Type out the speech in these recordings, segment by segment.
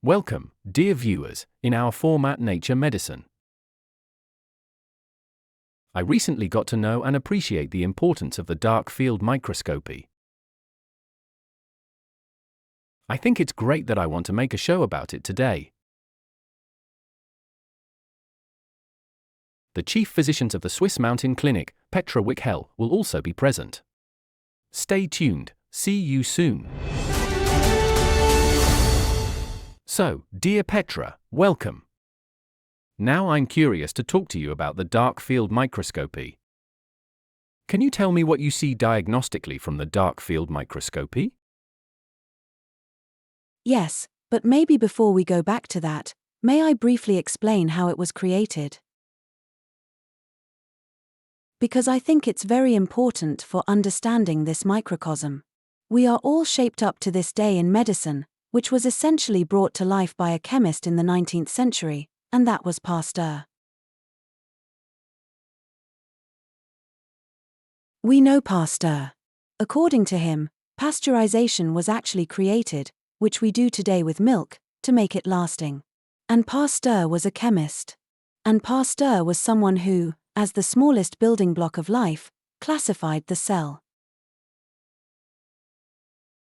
Welcome, dear viewers, in our format Nature Medicine. I recently got to know and appreciate the importance of the dark field microscopy. I think it's great that I want to make a show about it today. The chief physicians of the Swiss Mountain Clinic, Petra Wiechel, will also be present. Stay tuned, see you soon. So, dear Petra, welcome. Now I'm curious to talk to you about the dark field microscopy. Can you tell me what you see diagnostically from the dark field microscopy? Yes, but maybe before we go back to that, may I briefly explain how it was created? Because I think it's very important for understanding this microcosm. We are all shaped up to this day in medicine, which was essentially brought to life by a chemist in the 19th century, and that was Pasteur. We know Pasteur. According to him, pasteurization was actually created, which we do today with milk, to make it lasting. And Pasteur was a chemist. And Pasteur was someone who, as the smallest building block of life, classified the cell.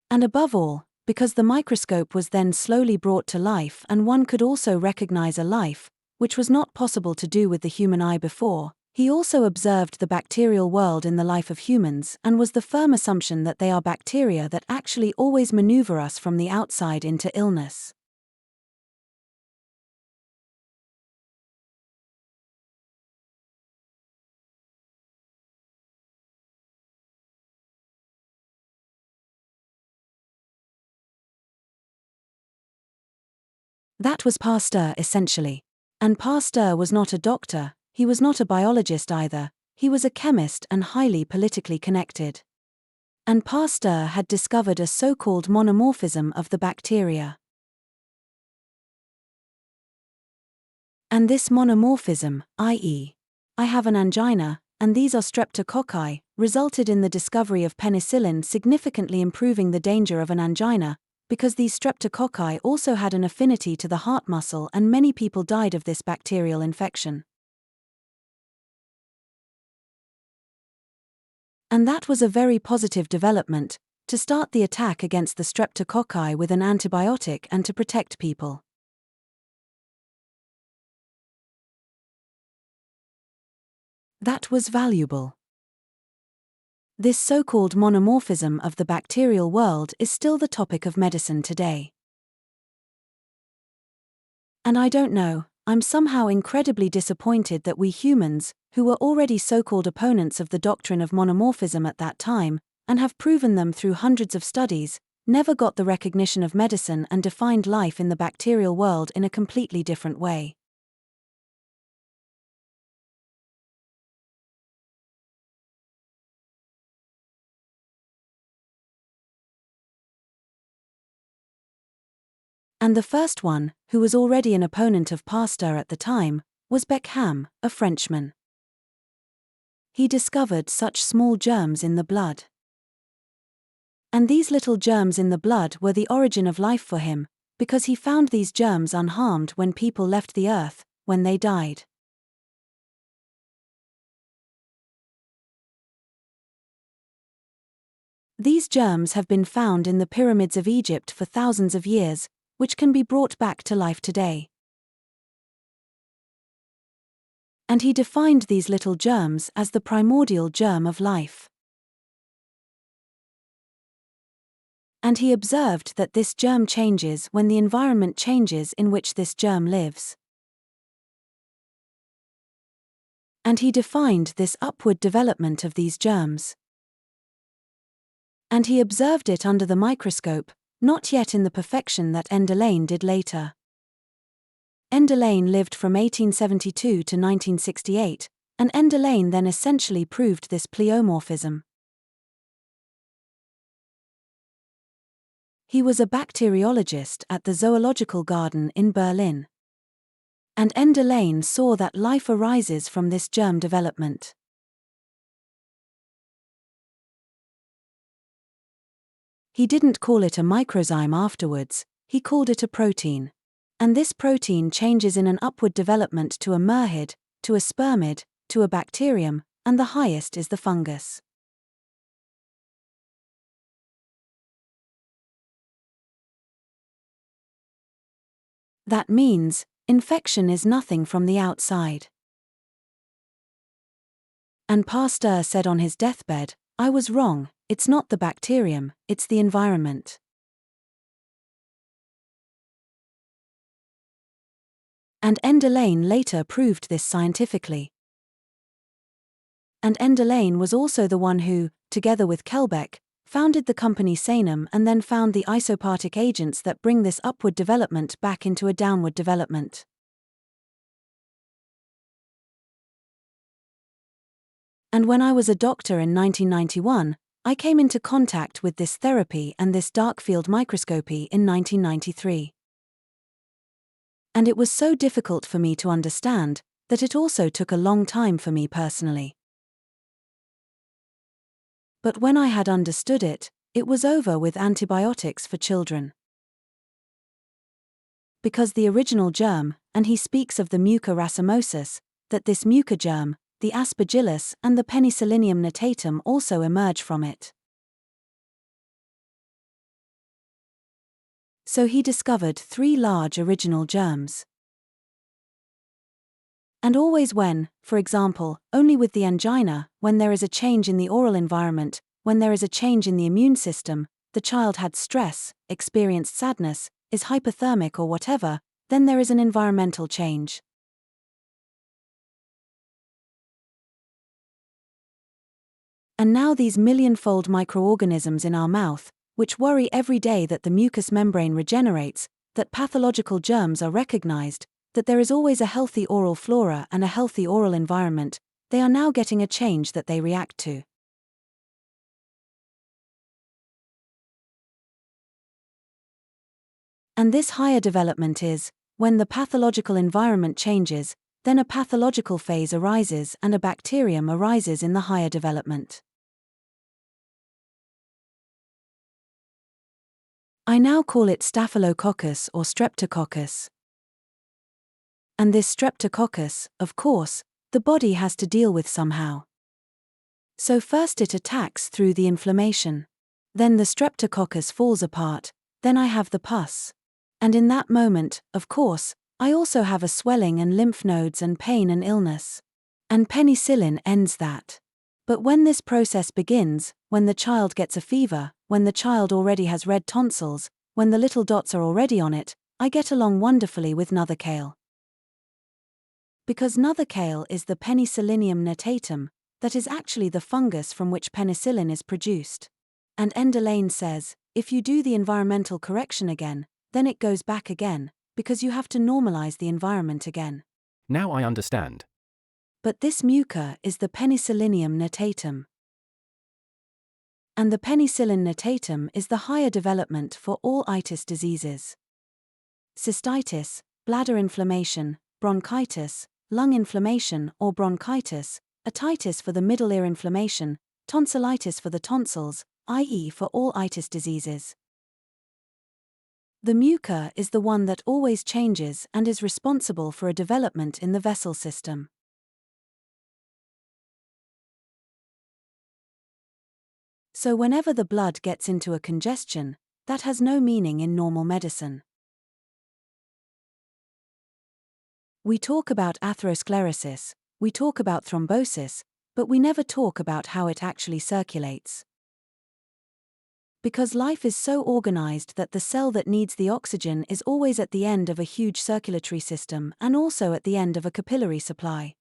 And above all, because the microscope was then slowly brought to life and one could also recognize a life, which was not possible to do with the human eye before, he also observed the bacterial world in the life of humans and was the firm assumption that they are bacteria that actually always maneuver us from the outside into illness. That was Pasteur essentially. And Pasteur was not a doctor, he was not a biologist either, he was a chemist and highly politically connected. And Pasteur had discovered a so-called monomorphism of the bacteria. And this monomorphism, i.e., I have an angina, and these are streptococci, resulted in the discovery of penicillin significantly improving the danger of an angina, because these streptococci also had an affinity to the heart muscle and many people died of this bacterial infection. And that was a very positive development, to start the attack against the streptococci with an antibiotic and to protect people. That was valuable. This so-called monomorphism of the bacterial world is still the topic of medicine today. And I don't know, I'm somehow incredibly disappointed that we humans, who were already so-called opponents of the doctrine of monomorphism at that time, and have proven them through hundreds of studies, never got the recognition of medicine and defined life in the bacterial world in a completely different way. And the first one, who was already an opponent of Pasteur at the time, was Beckham, a Frenchman. He discovered such small germs in the blood. And these little germs in the blood were the origin of life for him, because he found these germs unharmed when people left the earth, when they died. These germs have been found in the pyramids of Egypt for thousands of years, which can be brought back to life today. And he defined these little germs as the primordial germ of life. And he observed that this germ changes when the environment changes in which this germ lives. And he defined this upward development of these germs. And he observed it under the microscope, not yet in the perfection that Enderlein did later. Enderlein lived from 1872 to 1968, and Enderlein then essentially proved this pleomorphism. He was a bacteriologist at the Zoological Garden in Berlin. And Enderlein saw that life arises from this germ development. He didn't call it a microzyme afterwards, he called it a protein. And this protein changes in an upward development to a merhid, to a spermid, to a bacterium, and the highest is the fungus. That means, infection is nothing from the outside. And Pasteur said on his deathbed, "I was wrong, it's not the bacterium, it's the environment." And Enderlein later proved this scientifically. And Enderlein was also the one who, together with Kelbeck, founded the company Sanum and then found the isopartic agents that bring this upward development back into a downward development. And when I was a doctor in 1991, I came into contact with this therapy and this dark field microscopy in 1993. And it was so difficult for me to understand that it also took a long time for me personally. But when I had understood it, it was over with antibiotics for children. Because the original germ, and he speaks of the mucor racemosus, that this mucor germ, the aspergillus and the penicillium notatum also emerge from it. So he discovered 3 large original germs. And always when, for example, only with the angina, when there is a change in the oral environment, when there is a change in the immune system, the child had stress, experienced sadness, is hypothermic or whatever, then there is an environmental change. And now these millionfold microorganisms in our mouth, which worry every day that the mucous membrane regenerates, that pathological germs are recognized, that there is always a healthy oral flora and a healthy oral environment, they are now getting a change that they react to. And this higher development is, when the pathological environment changes, then a pathological phase arises and a bacterium arises in the higher development. I now call it Staphylococcus or Streptococcus. And this Streptococcus, of course, the body has to deal with somehow. So first it attacks through the inflammation. Then the Streptococcus falls apart, then I have the pus. And in that moment, of course, I also have a swelling and lymph nodes and pain and illness. And penicillin ends that. But when this process begins, when the child gets a fever, when the child already has red tonsils, when the little dots are already on it, I get along wonderfully with Nothercale. Because Nothercale is the Penicillium notatum, that is actually the fungus from which penicillin is produced. And Enderlein says, if you do the environmental correction again, then it goes back again, because you have to normalize the environment again. Now I understand. But this mucor is the Penicillium notatum. And the penicillin notatum is the higher development for all itis diseases. Cystitis, bladder inflammation, bronchitis, lung inflammation or bronchitis, otitis for the middle ear inflammation, tonsillitis for the tonsils, i.e. for all itis diseases. The mucor is the one that always changes and is responsible for a development in the vessel system. So whenever the blood gets into a congestion, that has no meaning in normal medicine. We talk about atherosclerosis, we talk about thrombosis, but we never talk about how it actually circulates. Because life is so organized that the cell that needs the oxygen is always at the end of a huge circulatory system and also at the end of a capillary supply.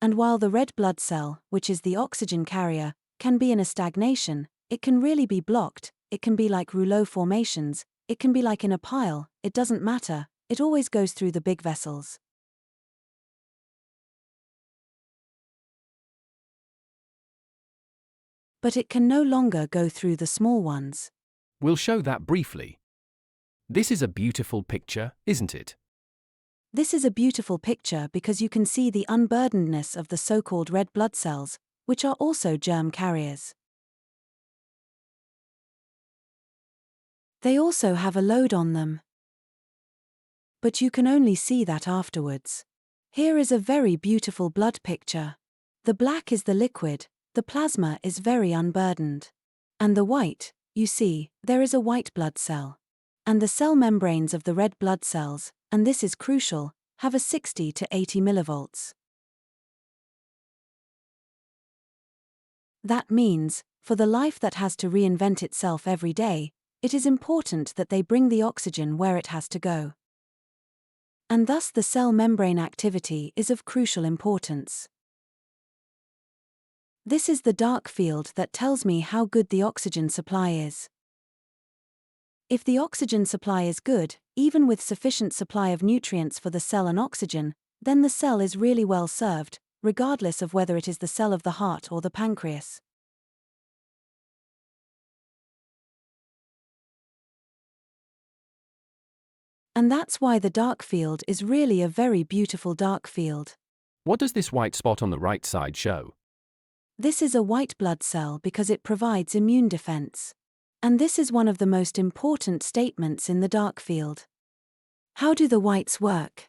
And while the red blood cell, which is the oxygen carrier, can be in a stagnation, it can really be blocked, it can be like rouleau formations, it can be like in a pile, it doesn't matter, it always goes through the big vessels. But it can no longer go through the small ones. We'll show that briefly. This is a beautiful picture, isn't it? This is a beautiful picture because you can see the unburdenedness of the so-called red blood cells, which are also germ carriers. They also have a load on them. But you can only see that afterwards. Here is a very beautiful blood picture. The black is the liquid, the plasma is very unburdened. And the white, you see, there is a white blood cell. And the cell membranes of the red blood cells, and this is crucial, have a 60 to 80 millivolts. That means, for the life that has to reinvent itself every day, it is important that they bring the oxygen where it has to go. And thus the cell membrane activity is of crucial importance. This is the dark field that tells me how good the oxygen supply is. If the oxygen supply is good, even with sufficient supply of nutrients for the cell and oxygen, then the cell is really well served, regardless of whether it is the cell of the heart or the pancreas. And that's why the dark field is really a very beautiful dark field. What does this white spot on the right side show? This is a white blood cell because it provides immune defense. And this is one of the most important statements in the dark field. How do the whites work?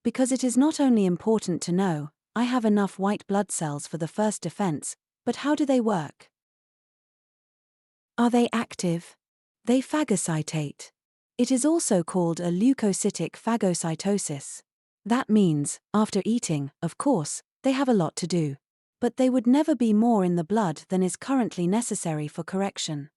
Because it is not only important to know, I have enough white blood cells for the first defense, but how do they work? Are they active? They phagocytate. It is also called a leukocytic phagocytosis. That means, after eating, of course, they have a lot to do. But they would never be more in the blood than is currently necessary for correction.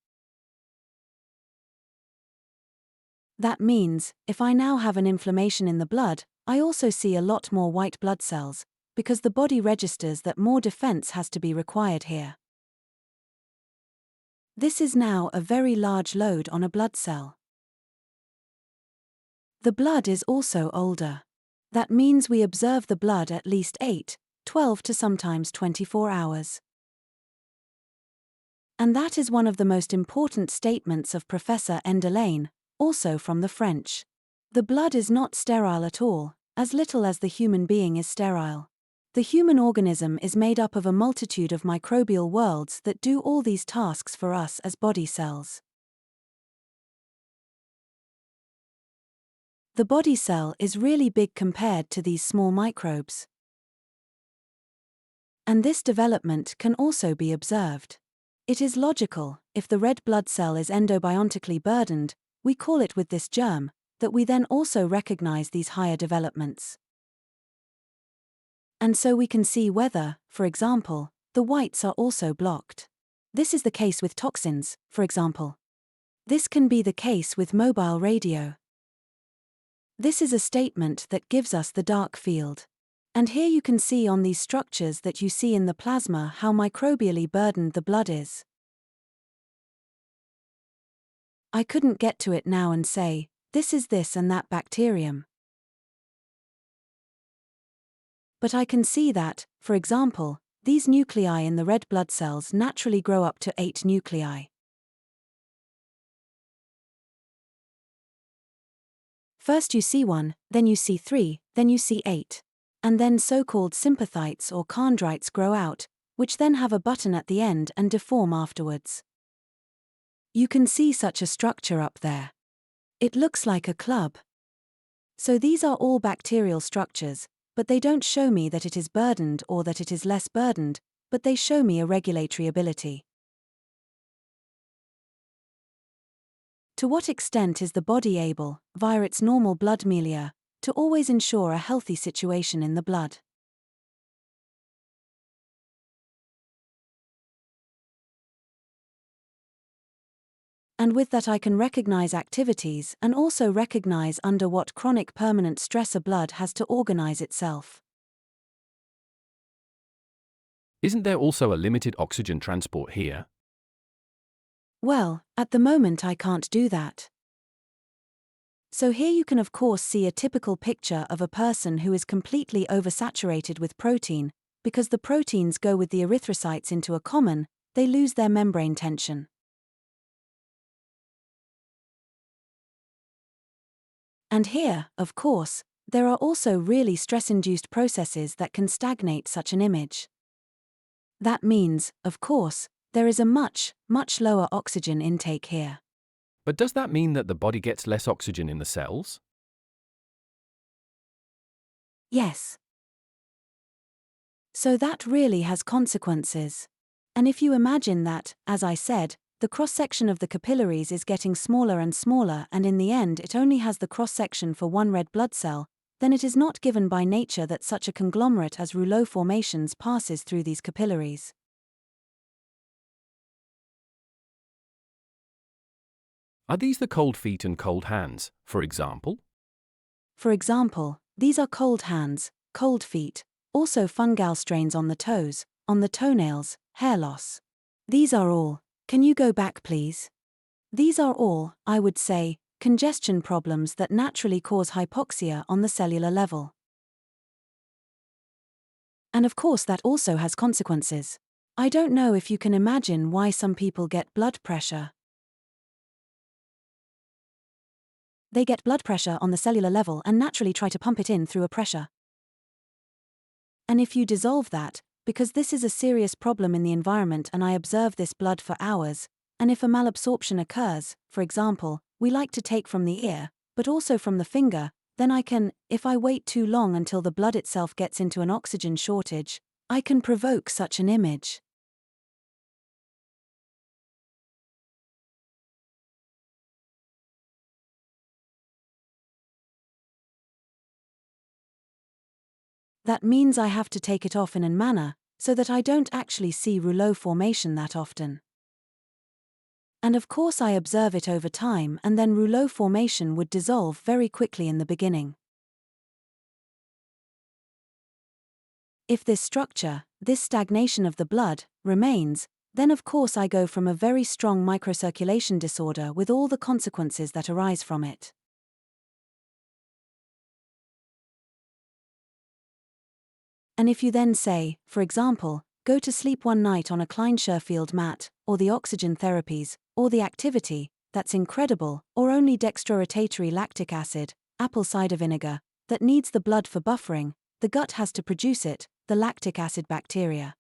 That means, if I now have an inflammation in the blood, I also see a lot more white blood cells, because the body registers that more defense has to be required here. This is now a very large load on a blood cell. The blood is also older. That means we observe the blood at least 8, 12 to sometimes 24 hours. And that is one of the most important statements of Professor Endelaine, also from the French. The blood is not sterile at all, as little as the human being is sterile. The human organism is made up of a multitude of microbial worlds that do all these tasks for us as body cells. The body cell is really big compared to these small microbes. And this development can also be observed. It is logical, if the red blood cell is endobiontically burdened, we call it with this germ, that we then also recognize these higher developments. And so we can see whether, for example, the whites are also blocked. This is the case with toxins, for example. This can be the case with mobile radio. This is a statement that gives us the dark field. And here you can see on these structures that you see in the plasma how microbially burdened the blood is. I couldn't get to it now and say, this is this and that bacterium. But I can see that, for example, these nuclei in the red blood cells naturally grow up to 8 nuclei. First you see 1, then you see 3, then you see 8. And then so-called sympathites or chondrites grow out, which then have a button at the end and deform afterwards. You can see such a structure up there. It looks like a club. So these are all bacterial structures, but they don't show me that it is burdened or that it is less burdened, but they show me a regulatory ability. To what extent is the body able, via its normal blood melia, to always ensure a healthy situation in the blood? And with that I can recognize activities and also recognize under what chronic permanent stress a blood has to organize itself. Isn't there also a limited oxygen transport here? Well, at the moment I can't do that. So here you can of course see a typical picture of a person who is completely oversaturated with protein, because the proteins go with the erythrocytes into a common, they lose their membrane tension. And here, of course, there are also really stress-induced processes that can stagnate such an image. That means, of course, there is a much, much lower oxygen intake here. But does that mean that the body gets less oxygen in the cells? Yes. So that really has consequences. And if you imagine that, as I said, the cross-section of the capillaries is getting smaller and smaller, and in the end it only has the cross-section for one red blood cell, then it is not given by nature that such a conglomerate as rouleau formations passes through these capillaries. Are these the cold feet and cold hands, for example? For example, these are cold hands, cold feet, also fungal strains on the toes, on the toenails, hair loss. These are all. Can you go back, please? These are all, I would say, congestion problems that naturally cause hypoxia on the cellular level. And of course that also has consequences. I don't know if you can imagine why some people get blood pressure. They get blood pressure on the cellular level and naturally try to pump it in through a pressure. And if you dissolve that, because this is a serious problem in the environment and I observe this blood for hours, and if a malabsorption occurs, for example, we like to take from the ear, but also from the finger, then I can, if I wait too long until the blood itself gets into an oxygen shortage, I can provoke such an image. That means I have to take it off in a manner, so that I don't actually see rouleau formation that often. And of course I observe it over time, and then rouleau formation would dissolve very quickly in the beginning. If this structure, this stagnation of the blood, remains, then of course I go from a very strong microcirculation disorder with all the consequences that arise from it. And if you then say, for example, go to sleep one night on a Klein-Scherfield mat, or the oxygen therapies, or the activity, that's incredible, or only dextrorotatory lactic acid, apple cider vinegar, that needs the blood for buffering, the gut has to produce it, the lactic acid bacteria.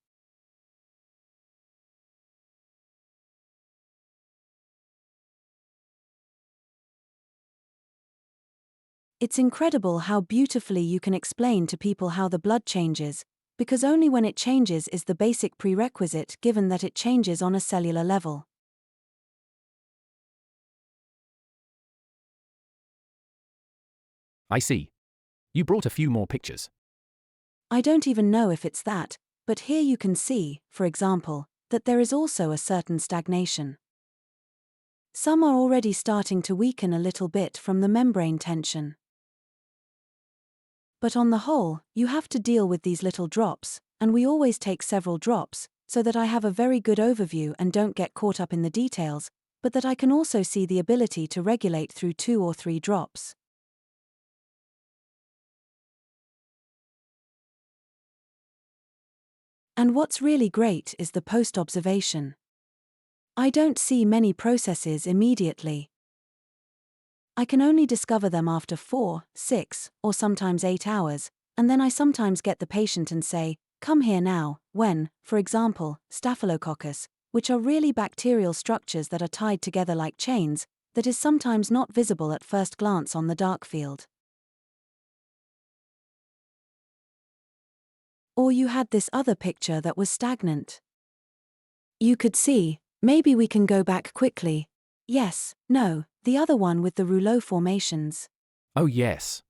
It's incredible how beautifully you can explain to people how the blood changes, because only when it changes is the basic prerequisite given that it changes on a cellular level. I see. You brought a few more pictures. I don't even know if it's that, but here you can see, for example, that there is also a certain stagnation. Some are already starting to weaken a little bit from the membrane tension. But on the whole, you have to deal with these little drops, and we always take several drops, so that I have a very good overview and don't get caught up in the details, but that I can also see the ability to regulate through 2 or 3 drops. And what's really great is the post-observation. I don't see many processes immediately. I can only discover them after 4, 6, or sometimes 8 hours, and then I sometimes get the patient and say, come here now, when, for example, Staphylococcus, which are really bacterial structures that are tied together like chains, that is sometimes not visible at first glance on the dark field. Or you had this other picture that was stagnant. You could see, maybe we can go back quickly. Yes, no, the other one with the rouleau formations. Oh yes.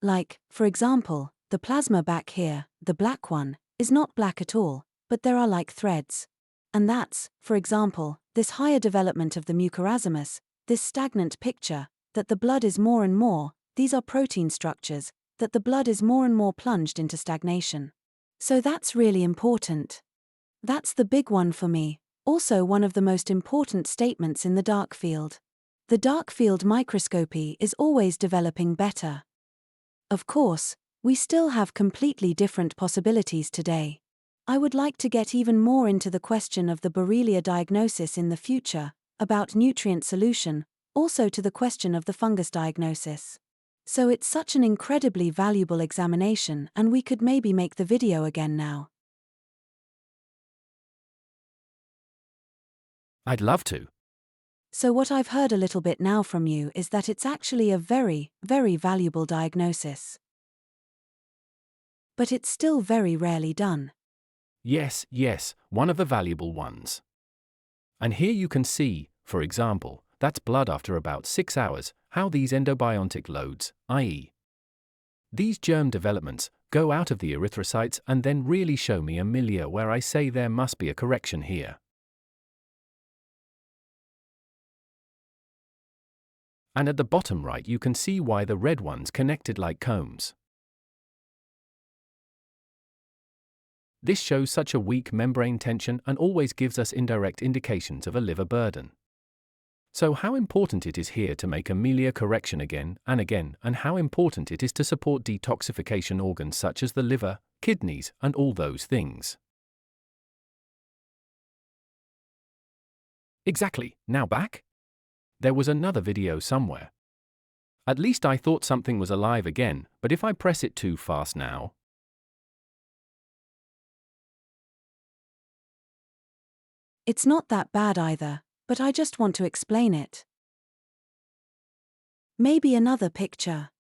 Like, for example, the plasma back here, the black one, is not black at all, but there are like threads. And that's, for example, this higher development of the mucorasmus, this stagnant picture, that the blood is more and more, these are protein structures, that the blood is more and more plunged into stagnation. So that's really important. That's the big one for me, also one of the most important statements in the dark field. The dark field microscopy is always developing better. Of course, we still have completely different possibilities today. I would like to get even more into the question of the Borrelia diagnosis in the future, about nutrient solution, also to the question of the fungus diagnosis. So it's such an incredibly valuable examination, and we could maybe make the video again now. I'd love to. So what I've heard a little bit now from you is that it's actually a very, very valuable diagnosis. But it's still very rarely done. Yes, yes, one of the valuable ones. And here you can see, for example, that's blood after about 6 hours, how these endobiontic loads, i.e. these germ developments, go out of the erythrocytes and then really show me a milieu where I say there must be a correction here. And at the bottom right you can see why the red ones connected like combs. This shows such a weak membrane tension and always gives us indirect indications of a liver burden. So how important it is here to make a milieu correction again, and how important it is to support detoxification organs such as the liver, kidneys, and all those things. Exactly, now back? There was another video somewhere. At least I thought something was alive again, but if I press it too fast now. It's not that bad either, but I just want to explain it. Maybe another picture.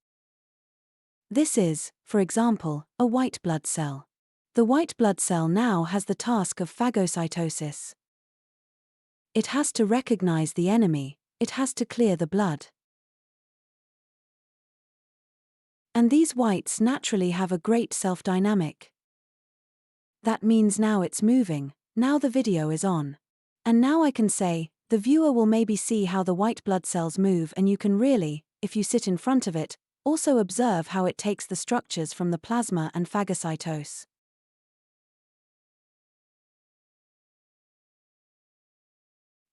This is, for example, a white blood cell. The white blood cell now has the task of phagocytosis. It has to recognize the enemy, it has to clear the blood. And these whites naturally have a great self-dynamic. That means now it's moving, now the video is on. And now I can say, the viewer will maybe see how the white blood cells move, and you can really, if you sit in front of it, also observe how it takes the structures from the plasma and phagocytose.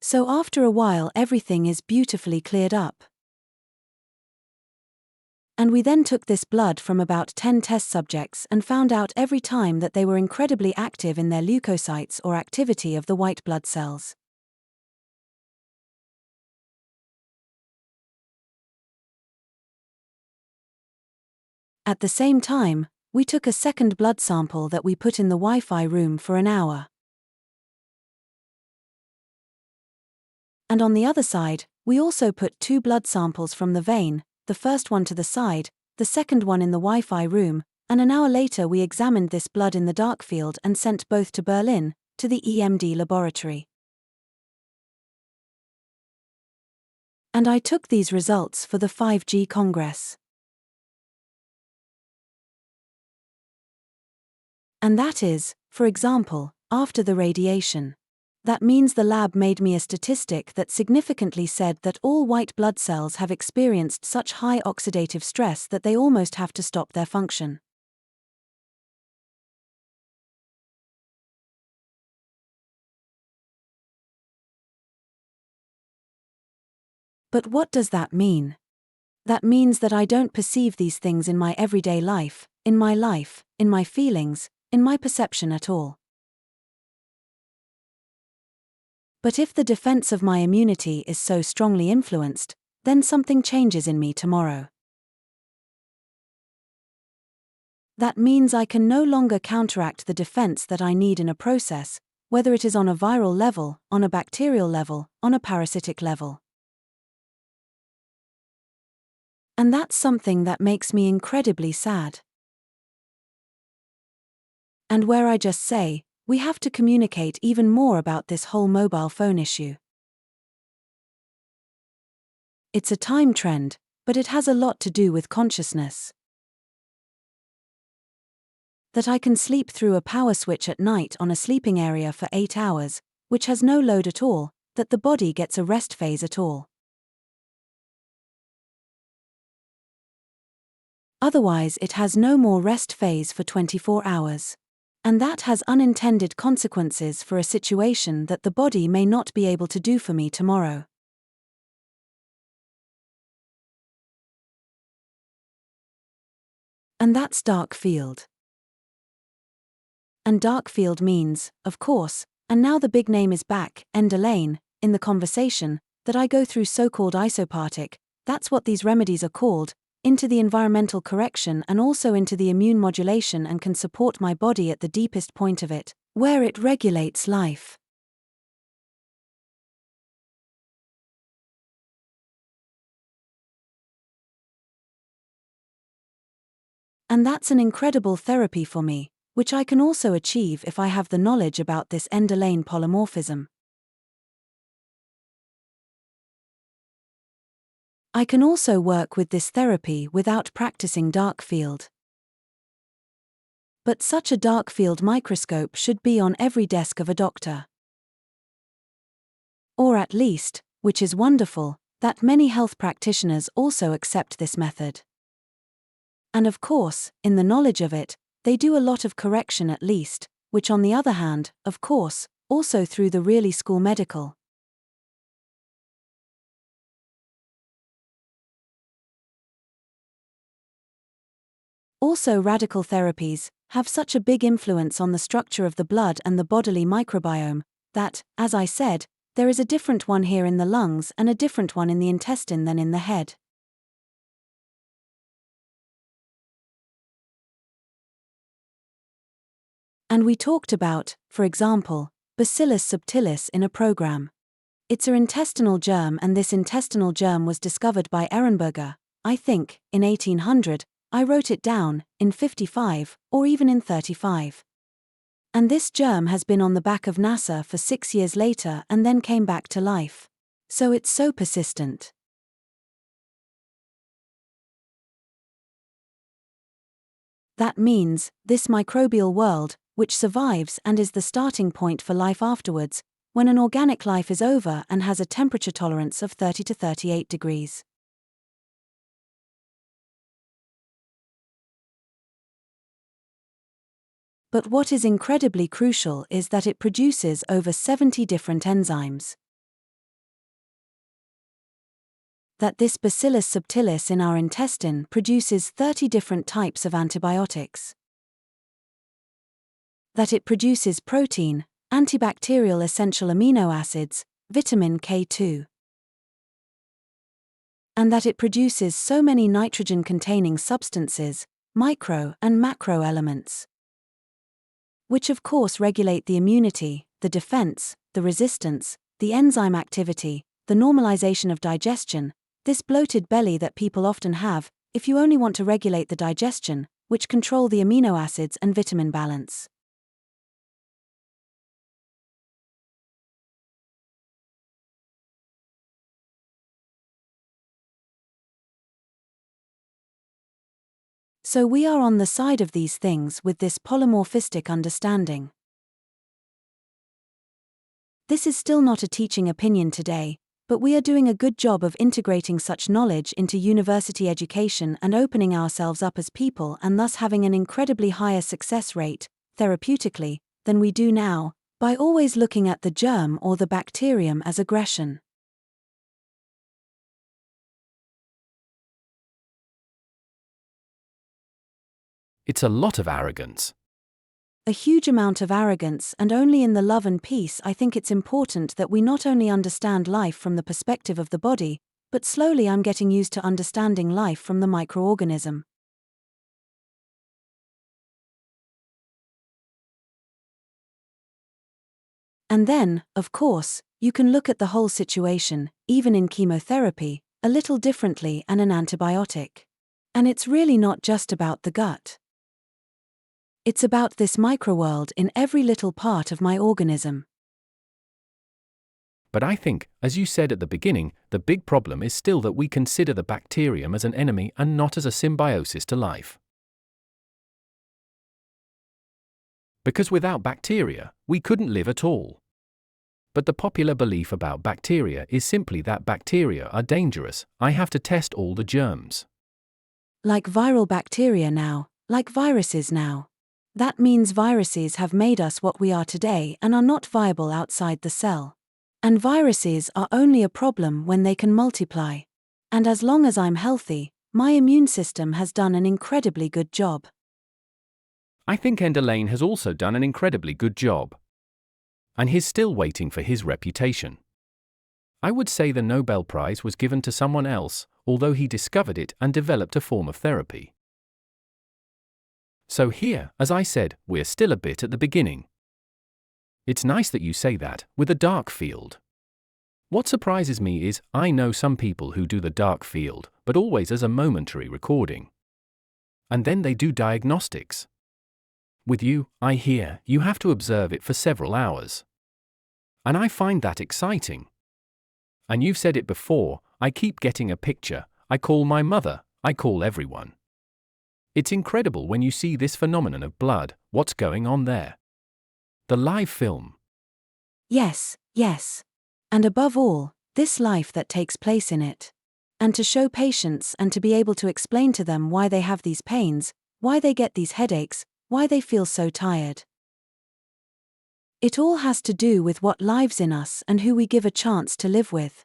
So after a while everything is beautifully cleared up. And we then took this blood from about 10 test subjects and found out every time that they were incredibly active in their leukocytes or activity of the white blood cells. At the same time, we took a second blood sample that we put in the Wi-Fi room for an hour. And on the other side, we also put 2 blood samples from the vein, the first one to the side, the second one in the Wi-Fi room, and an hour later we examined this blood in the dark field and sent both to Berlin, to the EMD laboratory. And I took these results for the 5G Congress. And that is, for example, after the radiation. That means the lab made me a statistic that significantly said that all white blood cells have experienced such high oxidative stress that they almost have to stop their function. But what does that mean? That means that I don't perceive these things in my everyday life, in my feelings, in my perception at all. But if the defense of my immunity is so strongly influenced, then something changes in me tomorrow. That means I can no longer counteract the defense that I need in a process, whether it is on a viral level, on a bacterial level, on a parasitic level. And that's something that makes me incredibly sad. And where I just say, we have to communicate even more about this whole mobile phone issue. It's a time trend, but it has a lot to do with consciousness. That I can sleep through a power switch at night on a sleeping area for 8 hours, which has no load at all, that the body gets a rest phase at all. Otherwise it has no more rest phase for 24 hours. And that has unintended consequences for a situation that the body may not be able to do for me tomorrow. And that's dark field. And dark field means, of course, and now the big name is back, Lane, in the conversation, that I go through so-called isopartic, that's what these remedies are called, into the environmental correction and also into the immune modulation, and can support my body at the deepest point of it, where it regulates life. And that's an incredible therapy for me, which I can also achieve if I have the knowledge about this end-lane polymorphism. I can also work with this therapy without practicing dark field. But such a dark field microscope should be on every desk of a doctor. Or at least, which is wonderful, that many health practitioners also accept this method. And of course, in the knowledge of it, they do a lot of correction at least, which on the other hand, of course, also through the really school medical. Also, radical therapies have such a big influence on the structure of the blood and the bodily microbiome that, as I said, there is a different one here in the lungs and a different one in the intestine than in the head. And we talked about, for example, Bacillus subtilis in a program. It's an intestinal germ, and this intestinal germ was discovered by Ehrenberger, I think, in 1800, I wrote it down, in 55, or even in 35. And this germ has been on the back of NASA for 6 years later and then came back to life. So it's so persistent. That means, this microbial world, which survives and is the starting point for life afterwards, when an organic life is over and has a temperature tolerance of 30 to 38 degrees. But what is incredibly crucial is that it produces over 70 different enzymes. That this Bacillus subtilis in our intestine produces 30 different types of antibiotics. That it produces protein, antibacterial essential amino acids, vitamin K2. And that it produces so many nitrogen-containing substances, micro and macro elements, which of course regulate the immunity, the defense, the resistance, the enzyme activity, the normalization of digestion, this bloated belly that people often have, if you only want to regulate the digestion, which control the amino acids and vitamin balance. So we are on the side of these things with this polymorphistic understanding. This is still not a teaching opinion today, but we are doing a good job of integrating such knowledge into university education and opening ourselves up as people, and thus having an incredibly higher success rate, therapeutically, than we do now, by always looking at the germ or the bacterium as aggression. It's a lot of arrogance. A huge amount of arrogance, and only in the love and peace I think it's important that we not only understand life from the perspective of the body, but slowly I'm getting used to understanding life from the microorganism. And then, of course, you can look at the whole situation, even in chemotherapy, a little differently and an antibiotic. And it's really not just about the gut. It's about this microworld in every little part of my organism. But I think, as you said at the beginning, the big problem is still that we consider the bacterium as an enemy and not as a symbiosis to life. Because without bacteria, we couldn't live at all. But the popular belief about bacteria is simply that bacteria are dangerous. I have to test all the germs. Like viral bacteria now, like viruses now. That means viruses have made us what we are today and are not viable outside the cell. And viruses are only a problem when they can multiply. And as long as I'm healthy, my immune system has done an incredibly good job. I think Enderlane has also done an incredibly good job. And he's still waiting for his reputation. I would say the Nobel Prize was given to someone else, although he discovered it and developed a form of therapy. So here, as I said, we're still a bit at the beginning. It's nice that you say that, with a dark field. What surprises me is, I know some people who do the dark field, but always as a momentary recording. And then they do diagnostics. With you, I hear, you have to observe it for several hours. And I find that exciting. And you've said it before, I keep getting a picture, I call my mother, I call everyone. It's incredible when you see this phenomenon of blood, what's going on there. The live film. Yes, yes. And above all, this life that takes place in it. And to show patients and to be able to explain to them why they have these pains, why they get these headaches, why they feel so tired. It all has to do with what lives in us and who we give a chance to live with.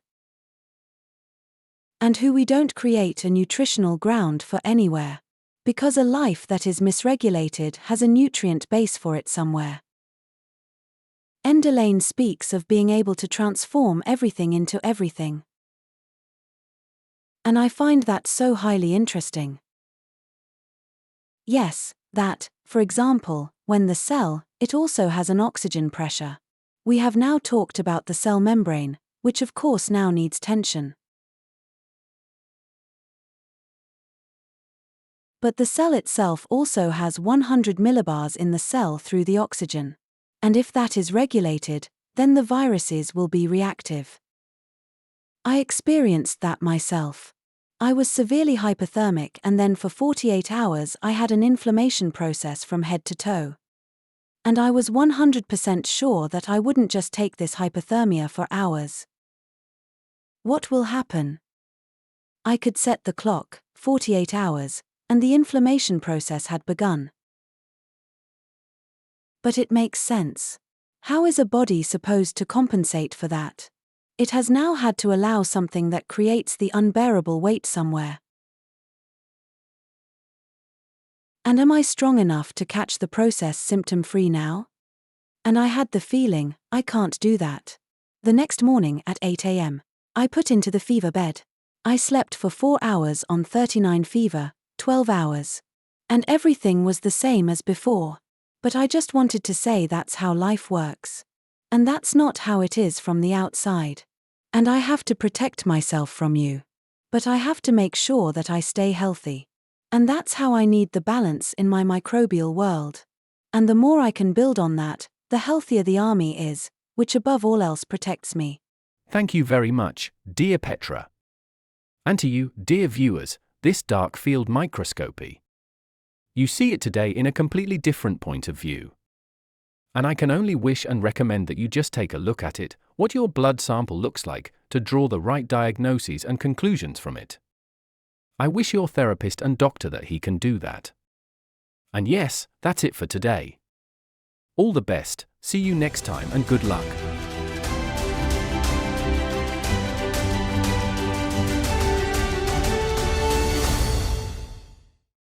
And who we don't create a nutritional ground for anywhere. Because a life that is misregulated has a nutrient base for it somewhere. Enderlane speaks of being able to transform everything into everything. And I find that so highly interesting. Yes, that, for example, when the cell, it also has an oxygen pressure. We have now talked about the cell membrane, which of course now needs tension. But the cell itself also has 100 millibars in the cell through the oxygen. And if that is regulated, then the viruses will be reactive. I experienced that myself. I was severely hypothermic and then for 48 hours I had an inflammation process from head to toe. And I was 100% sure that I wouldn't just take this hypothermia for hours. What will happen? I could set the clock, 48 hours, and the inflammation process had begun. But it makes sense. How is a body supposed to compensate for that? It has now had to allow something that creates the unbearable weight somewhere. And am I strong enough to catch the process symptom-free now? And I had the feeling, I can't do that. The next morning at 8 a.m., I put into the fever bed. I slept for 4 hours on 39 fever, 12 hours. And everything was the same as before. But I just wanted to say that's how life works. And that's not how it is from the outside. And I have to protect myself from you. But I have to make sure that I stay healthy. And that's how I need the balance in my microbial world. And the more I can build on that, the healthier the army is, which above all else protects me. Thank you very much, dear Petra. And to you, dear viewers, this dark field microscopy. You see it today in a completely different point of view. And I can only wish and recommend that you just take a look at it, what your blood sample looks like, to draw the right diagnoses and conclusions from it. I wish your therapist and doctor that he can do that. And yes, that's it for today. All the best, see you next time and good luck.